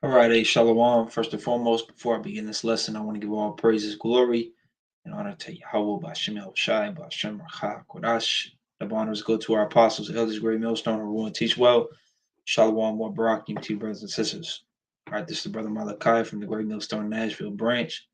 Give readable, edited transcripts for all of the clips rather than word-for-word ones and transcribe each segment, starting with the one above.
All right, Shalom. First and foremost, before I begin this lesson, I want to give all praises, glory, and honor to Yahweh, Bashem El Shai, Bashem Racha, Kodash. The honors go to our apostles, elders, great millstone, who rule and teach well. Shalom, more Barakim to you, brothers and sisters. All right, this is the brother Malachi from the Great Millstone Nashville branch.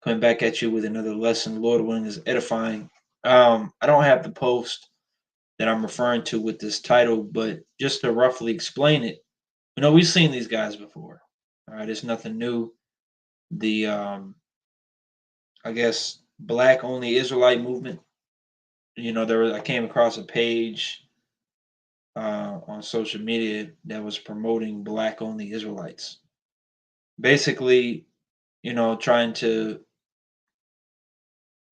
Coming back at you with another lesson, Lord willing, is edifying. I don't have the post that I'm referring to with this title, but just to roughly explain it, we've seen these guys before. All right, it's nothing new. The I guess black only Israelite movement. I came across a page on social media that was promoting black only Israelites. Basically, trying to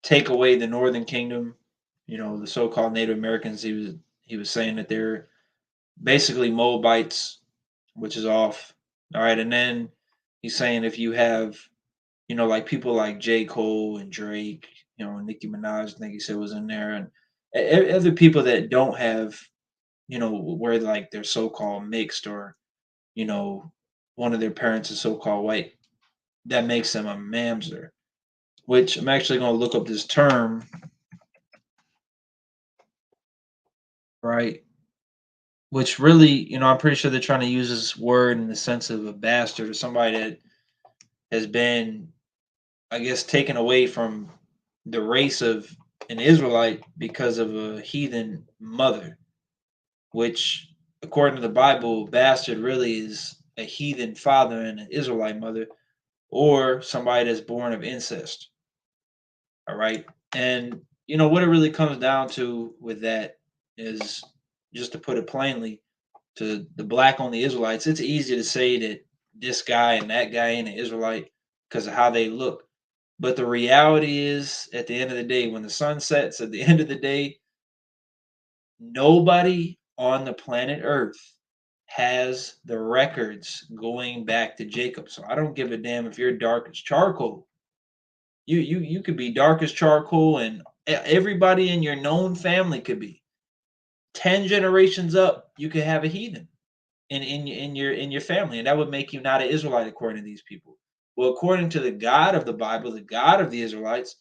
take away the Northern Kingdom. The so-called Native Americans. He was saying that they're basically Moabites, which is off. All right, and then he's saying if you have like people like J. Cole and Drake, Nicki Minaj, I think he said was in there, and other people that don't have, where like they're so-called mixed or, you know, one of their parents is so-called white, that makes them a Mamzer, which I'm actually going to look up this term, right? Which really, I'm pretty sure they're trying to use this word in the sense of a bastard or somebody that has been, I guess, taken away from the race of an Israelite because of a heathen mother, which, according to the Bible, bastard really is a heathen father and an Israelite mother, or somebody that's born of incest. All right. And, what it really comes down to with that is, just to put it plainly, to the black only Israelites, it's easy to say that this guy and that guy ain't an Israelite because of how they look. But the reality is, at the end of the day, when the sun sets, at the end of the day, nobody on the planet Earth has the records going back to Jacob. So I don't give a damn if you're dark as charcoal. You could be dark as charcoal, and everybody in your known family could be. 10 generations up, you could have a heathen in your family, and that would make you not an Israelite according to these people. Well, according to the God of the Bible, the God of the Israelites,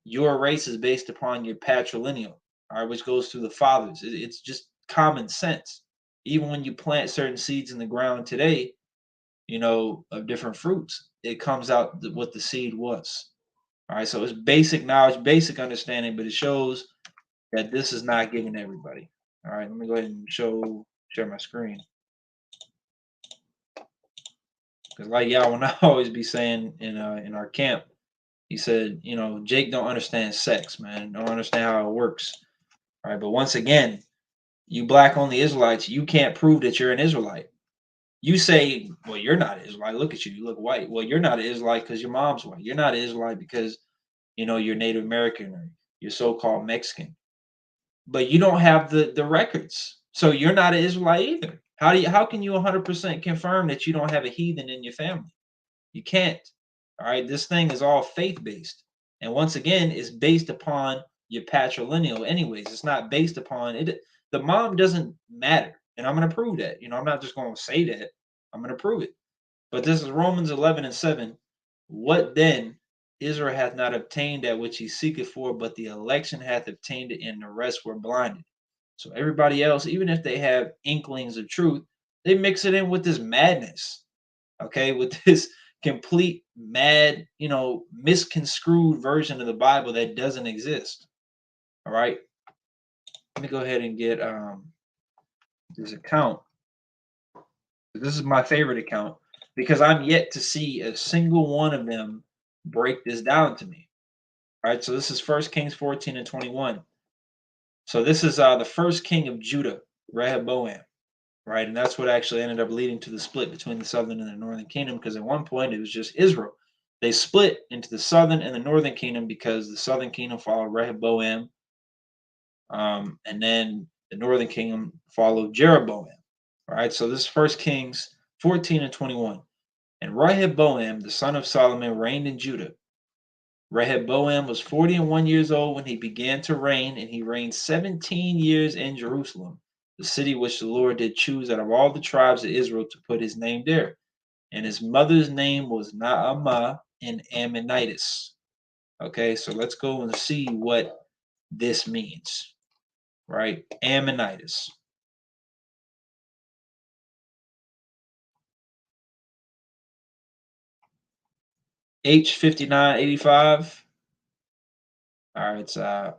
your race is based upon your patrilineal, all right, which goes through the fathers. It's just common sense. Even when you plant certain seeds in the ground today, of different fruits, it comes out what the seed was. All right, so it's basic knowledge, basic understanding, but it shows that this is not given to everybody. All right, let me go ahead and share my screen. Because like y'all, when I always be saying in our camp, he said, Jake don't understand sex, man. Don't understand how it works. All right, but once again, you black only Israelites, you can't prove that you're an Israelite. You say, well, you're not an Israelite. Look at you. You look white. Well, you're not an Israelite because your mom's white. You're not an Israelite because, you're Native American or you're so-called Mexican. But you don't have the records. So you're not an Israelite either. How can you 100% confirm that you don't have a heathen in your family? You can't. All right. This thing is all faith-based. And once again, it's based upon your patrilineal anyways. It's not based upon it. The mom doesn't matter. And I'm going to prove that. I'm not just going to say that. I'm going to prove it. But this is Romans 11:7. What then? Israel hath not obtained that which he seeketh for, but the election hath obtained it, and the rest were blinded. So everybody else, even if they have inklings of truth, they mix it in with this madness. Okay, with this complete mad, misconstrued version of the Bible that doesn't exist. All right. Let me go ahead and get this account. This is my favorite account because I'm yet to see a single one of them break this down to me. All right, so this is First Kings 14:21. So this is the first king of Judah, Rehoboam, right? And that's what actually ended up leading to the split between the southern and the northern kingdom, because at one point it was just Israel. They split into the southern and the northern kingdom because the southern kingdom followed Rehoboam, and then the northern kingdom followed Jeroboam. All right, so this is First Kings 14:21. And Rehoboam, the son of Solomon, reigned in Judah. Rehoboam was 41 years old when he began to reign, and he reigned 17 years in Jerusalem, the city which the Lord did choose out of all the tribes of Israel to put his name there. and his mother's name was Naamah in Ammonitis. Okay, so let's go and see what this means, right? Ammonitis. H5985. All right, so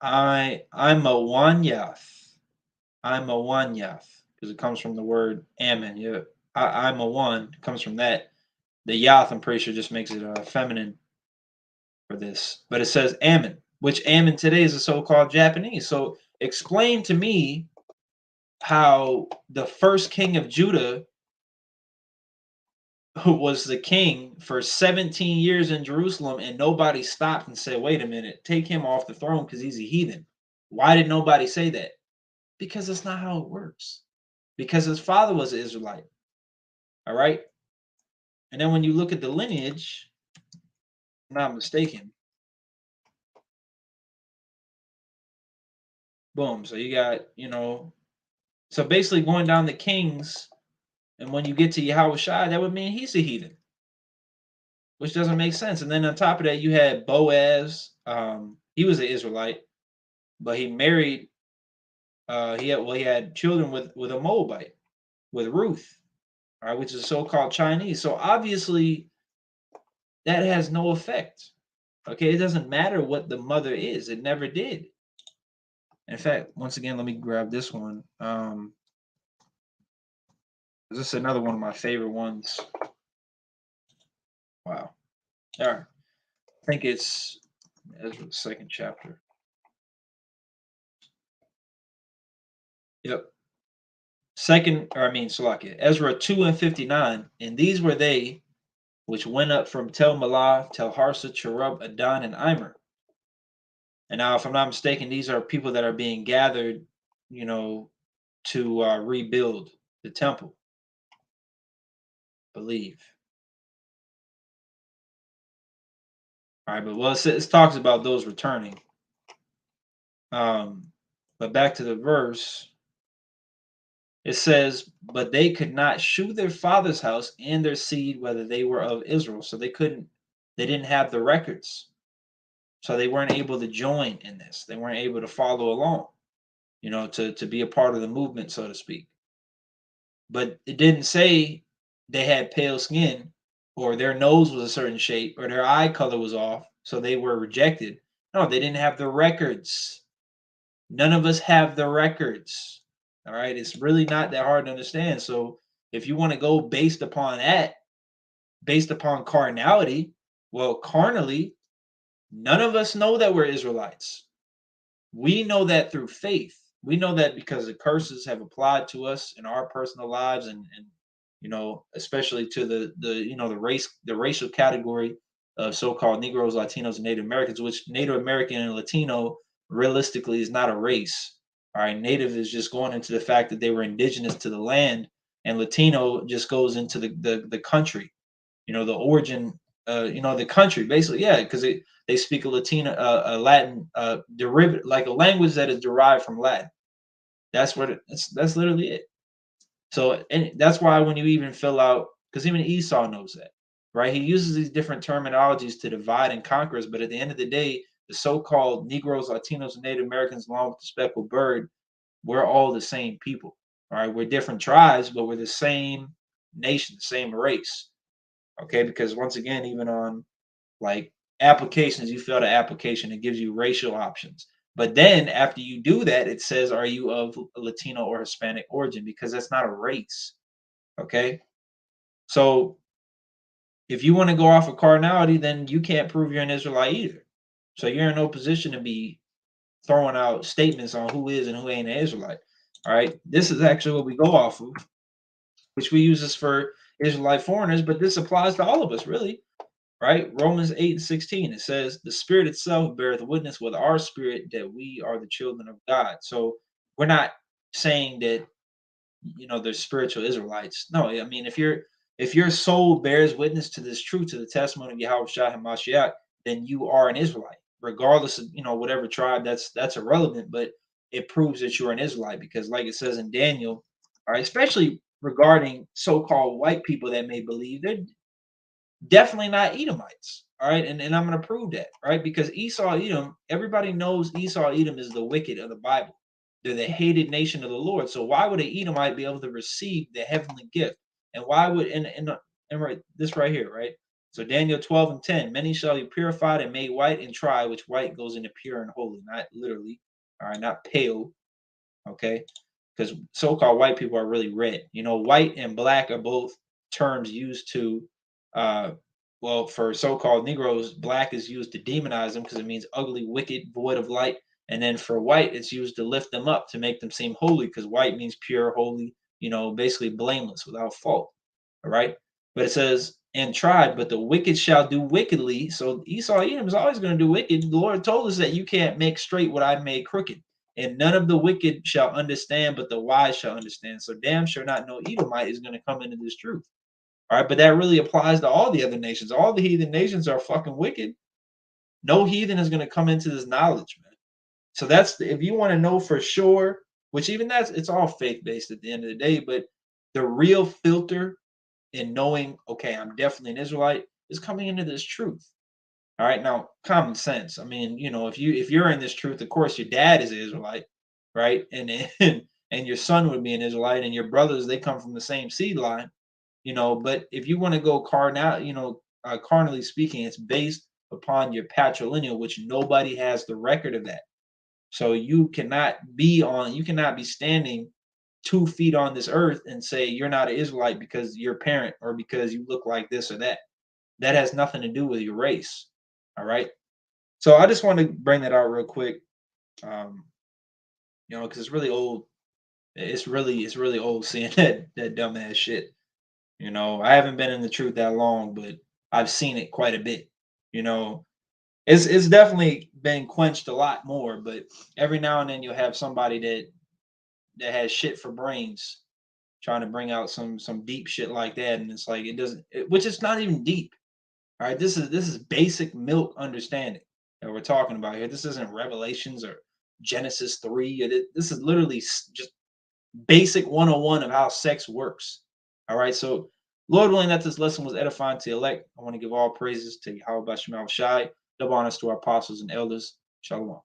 I'm a wanyath. I'm a wanyath because it comes from the word Ammon. Yeah, I'm a one comes from that. The yath, I'm pretty sure, just makes it feminine for this. But it says Ammon, which Ammon today is a so-called Japanese. So explain to me how the first king of Judah, who was the king for 17 years in Jerusalem, and nobody stopped and said, wait a minute, take him off the throne because he's a heathen. Why did nobody say that? Because that's not how it works. Because his father was an Israelite. All right. And then when you look at the lineage, if I'm not mistaken, boom. So you got, so basically going down the kings, and when you get to Yahweh Shai, that would mean he's a heathen, which doesn't make sense. And then on top of that, you had Boaz. He was an Israelite, but he married. He had children with a Moabite, with Ruth, all right, which is so-called Chinese. So obviously that has no effect. Okay, it doesn't matter what the mother is. It never did. In fact, once again, let me grab this one. This is another one of my favorite ones. Wow. All right. I think it's Ezra, the second chapter. Yep. Salakia, Ezra 2 and 59. And these were they which went up from Tel Malah, Tel Harsa, Cherub, Adon, and Imer. And now, if I'm not mistaken, these are people that are being gathered, you know, to rebuild the temple, I believe. All right, but it talks about those returning. But back to the verse, it says, "But they could not shew their father's house and their seed whether they were of Israel." So they didn't have the records, so they weren't able to join in this. They weren't able to follow along, to be a part of the movement, so to speak. But it didn't say they had pale skin, or their nose was a certain shape, or their eye color was off, so they were rejected. No, they didn't have the records. None of us have the records. All right. It's really not that hard to understand. So if you want to go based upon that, based upon carnality, well, carnally, none of us know that we're Israelites. We know that through faith. We know that because the curses have applied to us in our personal lives, and especially to the racial category of so-called Negroes, Latinos, and Native Americans, which Native American and Latino realistically is not a race. All right, Native is just going into the fact that they were indigenous to the land, and Latino just goes into the country, the origin, the country, basically, yeah, because they speak a a Latin derivative, like a language that is derived from Latin. That's literally it. So, and that's why when you even fill out, because even Esau knows that, right? He uses these different terminologies to divide and conquer us, but at the end of the day, the so-called Negroes, Latinos, and Native Americans, along with the speckled bird, we're all the same people. All right, we're different tribes, but we're the same nation, the same race. Okay, because once again, even on like applications, you fill the application, it gives you racial options. But then after you do that, it says, are you of Latino or Hispanic origin? Because that's not a race. Okay. So if you want to go off of carnality, then you can't prove you're an Israelite either. So you're in no position to be throwing out statements on who is and who ain't an Israelite. All right. This is actually what we go off of, which we use this for Israelite foreigners, but this applies to all of us, really. Right? Romans 8 and 16, it says, the Spirit itself beareth witness with our spirit that we are the children of God. So we're not saying that, they're spiritual Israelites. No, I mean, if your soul bears witness to this truth, to the testimony of Yahweh Shah and Mashiach, then you are an Israelite, regardless of, whatever tribe. That's irrelevant, but it proves that you're an Israelite because, like it says in Daniel, all right, especially regarding so-called white people that may believe they're definitely not Edomites. All right, and I'm going to prove that, right? Because Esau, Edom, everybody knows Esau, Edom is the wicked of the Bible. They're the hated nation of the Lord. So why would an Edomite be able to receive the heavenly gift? And why would and right this right here, right? So Daniel 12 and 10, many shall be purified and made white and try, which white goes into pure and holy, not literally, all right, not pale, okay? Because so-called white people are really red. You know, white and black are both terms used to, uh, well, for so-called Negroes, black is used to demonize them because it means ugly, wicked, void of light. And then for white, it's used to lift them up to make them seem holy because white means pure, holy, you know, basically blameless, without fault. All right. But it says, and tried, but the wicked shall do wickedly. So Esau, Edom is always going to do wicked. The Lord told us that you can't make straight what I made crooked. And none of the wicked shall understand, but the wise shall understand. So damn sure not no Edomite is going to come into this truth. All right, but that really applies to all the other nations. All the heathen nations are fucking wicked. No heathen is going to come into this knowledge, man. So that's if you want to know for sure, which even that's it's all faith based at the end of the day. But the real filter in knowing, okay, I'm definitely an Israelite, is coming into this truth. All right, now common sense. I mean, you know, if you're in this truth, of course your dad is an Israelite, right? And your son would be an Israelite, and your brothers they come from the same seed line, you know. But if you want to go carnal, you know, carnally speaking, it's based upon your patrilineal, which nobody has the record of that. So you cannot be standing 2 feet on this earth and say you're not an Israelite because you're a parent or because you look like this or that. That has nothing to do with your race. All right. So I just want to bring that out real quick. Um, you know, because it's really old. It's really old seeing that dumbass shit. You know, I haven't been in the truth that long, but I've seen it quite a bit. You know, it's definitely been quenched a lot more, but every now and then you'll have somebody that has shit for brains trying to bring out some deep shit like that, and it's like it doesn't, which is not even deep. All right, this is basic milk understanding that we're talking about here. This isn't Revelations or Genesis 3. This is literally just basic 101 of how sex works. All right, so Lord willing that this lesson was edifying to elect. I want to give all praises to Yahweh Bashim Shai, double honors to our apostles and elders. Shalom.